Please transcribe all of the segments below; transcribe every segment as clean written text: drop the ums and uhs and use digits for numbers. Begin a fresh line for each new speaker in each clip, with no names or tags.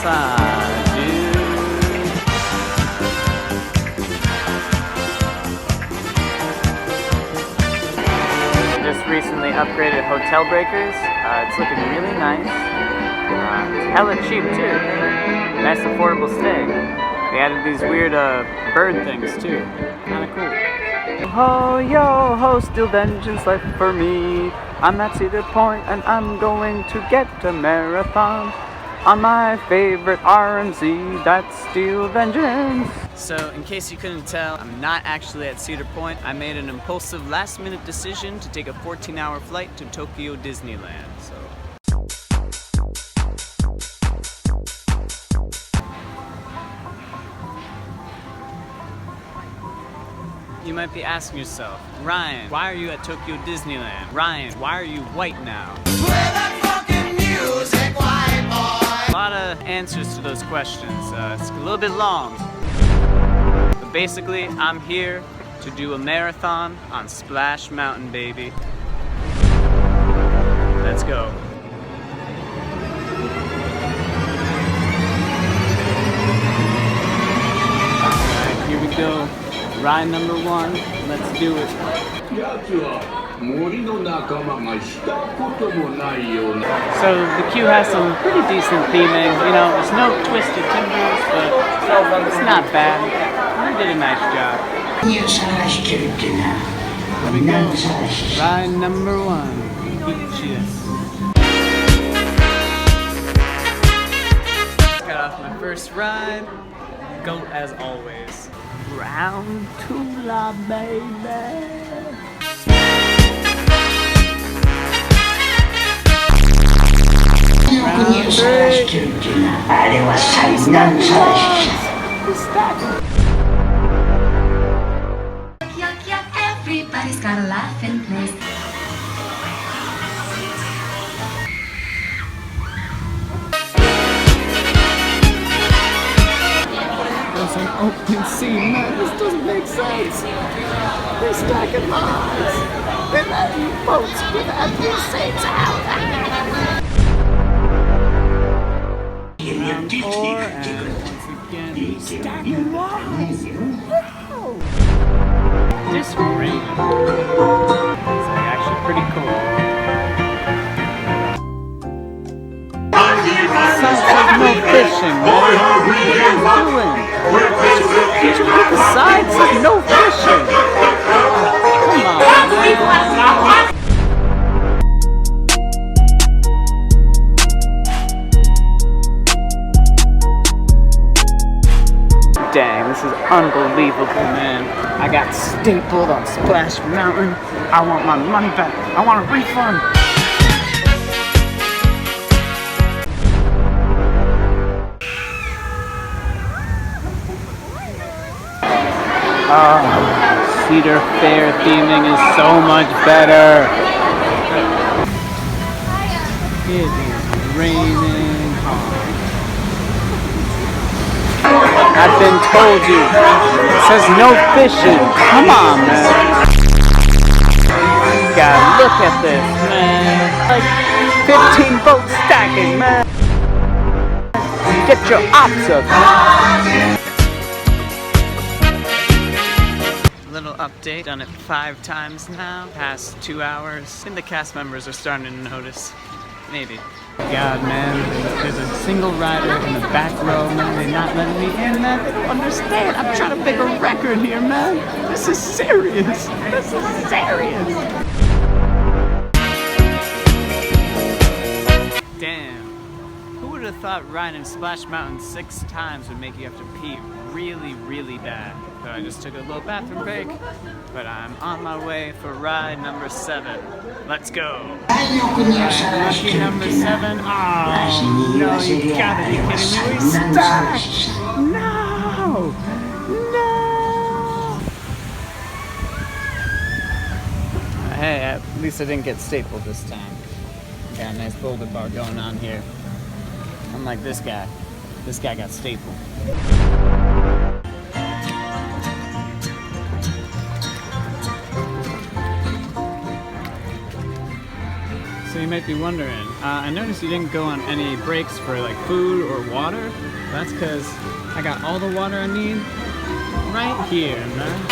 marathon, dude. Just recently upgraded Hotel Breakers. It's looking really nice. It's hella cheap too. Nice affordable stay. They added these weird bird things too. Kinda cool. Ho yo ho, still vengeance left for me. I'm at Cedar Point and I'm going to get a marathon on my favorite RMZ, that's Steel Vengeance. So, in case you couldn't tell, I'm not actually at Cedar Point. I made an impulsive last-minute decision to take a 14-hour flight to Tokyo Disneyland. You might be asking yourself, Ryan, why are you at Tokyo Disneyland? Ryan, why are you white now? Play that fucking music, white boy. A lot of answers to those questions. It's a little bit long. But basically, I'm here to do a marathon on Splash Mountain, baby. Let's go. Alright, here we go. Ride number 1, let's do it. So the queue has some pretty decent theming. You know, there's no twisted timbers, but it's not bad. You did a nice job. Here we go. Ride number 1. Peaches. Got off my first ride. Goat as always. Round 2, la baby. Round 3.
Everybody's got a laughing place.
There's an open scene, man. This doesn't make sense. They're stacking lines. They're letting folks with empty seats out. Round 4, and once again, stacking lines. Wow. This rain is actually pretty cool. Sounds like no fishing, man. What are you doing? Did you hit the sides? There's no fishing. Come on, man. Dang, this is unbelievable, man. I got stapled on Splash Mountain. I want my money back. I want a refund. Oh, Cedar Fair theming is so much better. It is raining hard. I've been told you. It says no fishing. Come on, man. You gotta look at this, man. Like 15 boats stacking, man. Get your ops up. Little update, done it 5 times now, past 2 hours. I think the cast members are starting to notice. Maybe. God, man, there's a single rider in the back row, man. They're not letting me in, man. They don't understand. I'm trying to make a record here, man. This is serious. This is serious. Damn. Who would have thought riding Splash Mountain 6 times would make you have to pee really, really bad? So I just took a little bathroom break, but I'm on my way for ride number 7. Let's go. Lucky number 7. Oh, no, you gotta be kidding me. We stacked. No. No. Hey, at least I didn't get stapled this time. Got a nice boulder bar going on here. Unlike this guy. This guy got stapled. So you might be wondering, I noticed you didn't go on any breaks for like food or water. That's because I got all the water I need right here, man.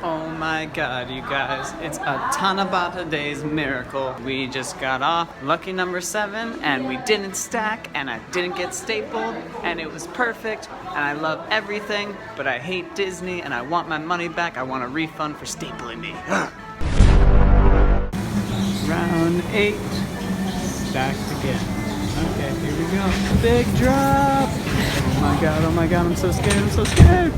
Oh my god, you guys, it's a Tanabata Days miracle. We just got off lucky number 7 and we didn't stack and I didn't get stapled and it was perfect and I love everything, but I hate Disney and I want my money back. I want a refund for stapling me. Round 8, stacked again. Okay, here we go. Big drop! Oh my god, I'm so scared, I'm so scared!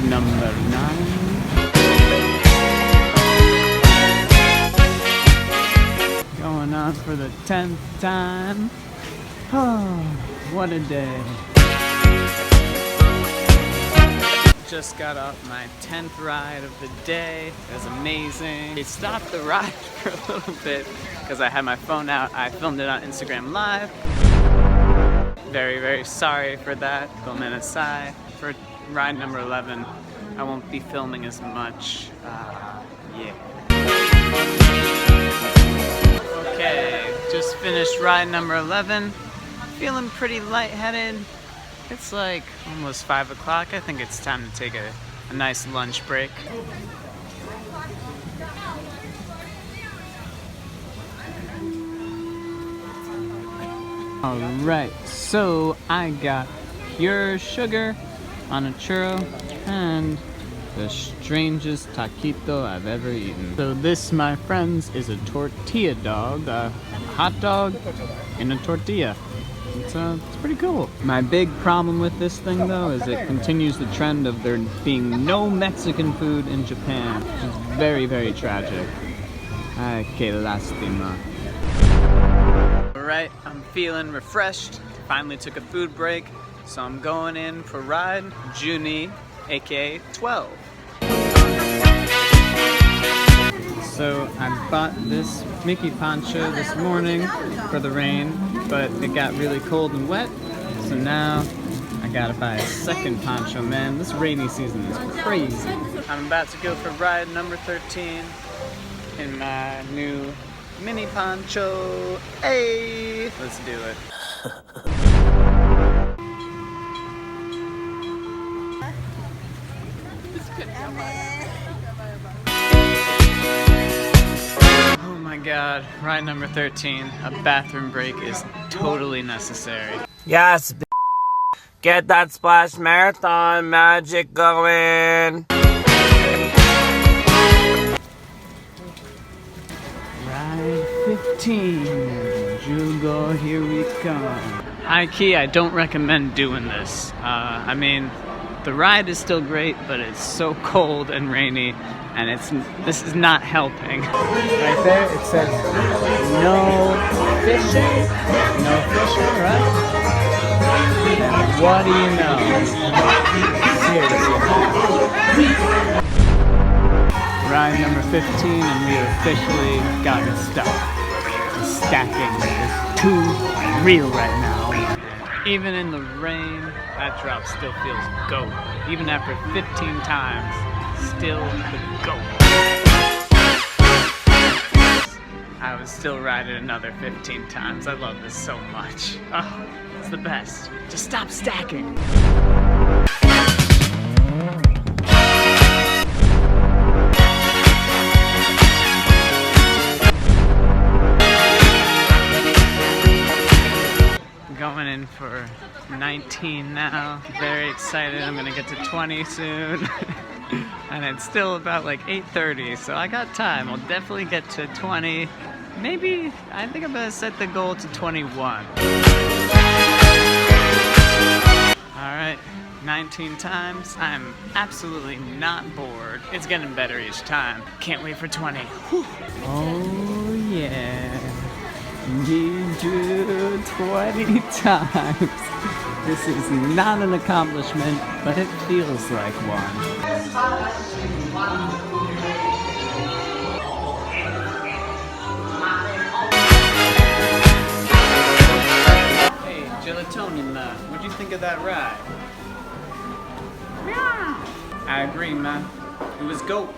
Number 9. Going on for the 10th time. Oh, what a day. Just got off my 10th ride of the day. It was amazing. They stopped the ride for a little bit because I had my phone out. I filmed it on Instagram Live. Very, very sorry for that. Gomenasai. For ride number 11, I won't be filming as much. Yeah. Okay, just finished ride number 11. Feeling pretty lightheaded. It's like almost 5 o'clock. I think it's time to take a nice lunch break. Alright, so I got pure sugar on a churro and the strangest taquito I've ever eaten. So this, my friends, is a tortilla dog, a hot dog in a tortilla. It's pretty cool. My big problem with this thing though is it continues the trend of there being no Mexican food in Japan, which is very, very tragic. Ay, que lástima. Alright, I'm feeling refreshed. Finally took a food break, so I'm going in for ride Juni, aka 12. So I bought this Mickey poncho this morning for the rain, but it got really cold and wet, so now I gotta buy a second poncho. Man, this rainy season is crazy. I'm about to go for ride number 13 in my new mini poncho. Hey, let's do it. Oh my god, ride number 13. A bathroom break is totally necessary.
Yes, get that Splash Marathon magic going.
Ride 15. Jugo, here we come. High key, I don't recommend doing this. I mean, the ride is still great, but it's so cold and rainy, and this is not helping. Right there, it says no fishing. No fishing, right? And what do you know? Seriously. Ride number 15, and we have officially gotten stuck. The stacking is too real right now. Even in the rain, that drop still feels goat. Even after 15 times, still the goat. I would still ride it another 15 times. I love this so much. Oh, it's the best. Just stop stacking. Going in for 19 now. Very excited. I'm gonna get to 20 soon. And it's still about like 8:30, so I got time. I'll definitely get to 20. Maybe, I think I'm gonna set the goal to 21. Alright, 19 times. I'm absolutely not bored. It's getting better each time. Can't wait for 20. Whew. Oh yeah. You do 20 times. This is not an accomplishment, but it feels like one. Angela, tell me, ma, what'd you think of that ride? Yeah. I agree, ma. It was GOAT.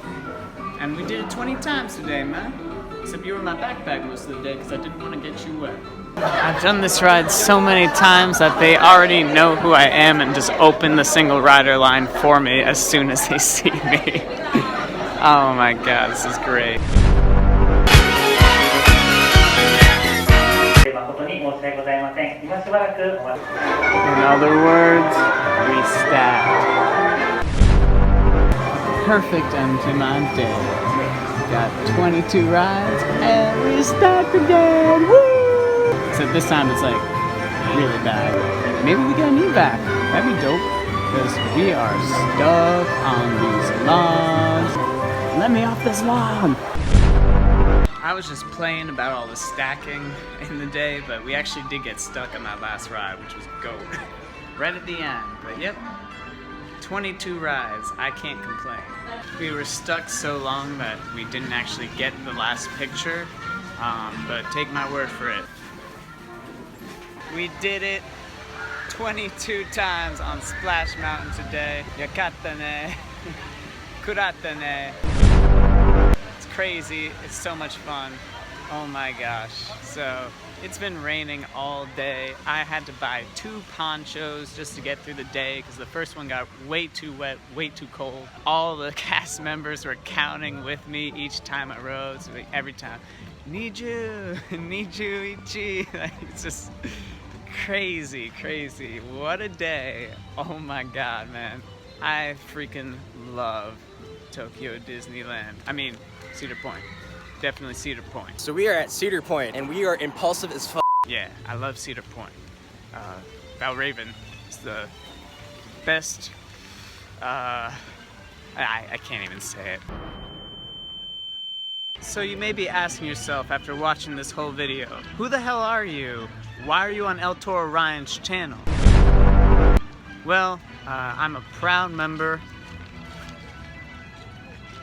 And we did it 20 times today, ma. Except you were in my backpack most of the day because I didn't want to get you wet. I've done this ride so many times that they already know who I am and just open the single rider line for me as soon as they see me. Oh my god, this is great. In other words, we stacked. Perfect end to my day. Got 22 rides and we stacked again. Woo! Except this time it's like really bad. Maybe we get a knee back. That'd be dope. Because we are stuck on these logs. Let me off this log. I was just playing about all the stacking in the day, but we actually did get stuck on that last ride, which was GOAT. Right at the end, but yep. 22 rides, I can't complain. We were stuck so long that we didn't actually get the last picture, but take my word for it. We did it 22 times on Splash Mountain today. Yakatane, kuratane. It's crazy, it's so much fun. Oh my gosh. So, it's been raining all day. I had to buy 2 ponchos just to get through the day because the first one got way too wet, way too cold. All the cast members were counting with me each time I rode, so every time, need you ichi. Like, it's just crazy, crazy. What a day. Oh my god, man. I freaking love Tokyo Disneyland. I mean, Cedar Point. Definitely Cedar Point.
So we are at Cedar Point, and we are impulsive as fuck.
Yeah, I love Cedar Point. Valraven is the best, I can't even say it. So you may be asking yourself after watching this whole video, who the hell are you? Why are you on El Toro Ryan's channel? Well, I'm a proud member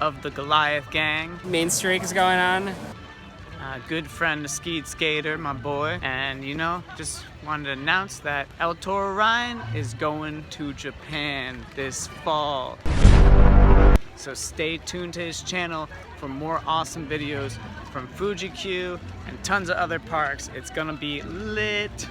of the Goliath gang.
Main streak is going on.
Good friend, the Skeet Skater, my boy. And you know, just wanted to announce that El Toro Ryan is going to Japan this fall. So stay tuned to his channel for more awesome videos from Fuji Q and tons of other parks. It's gonna be lit.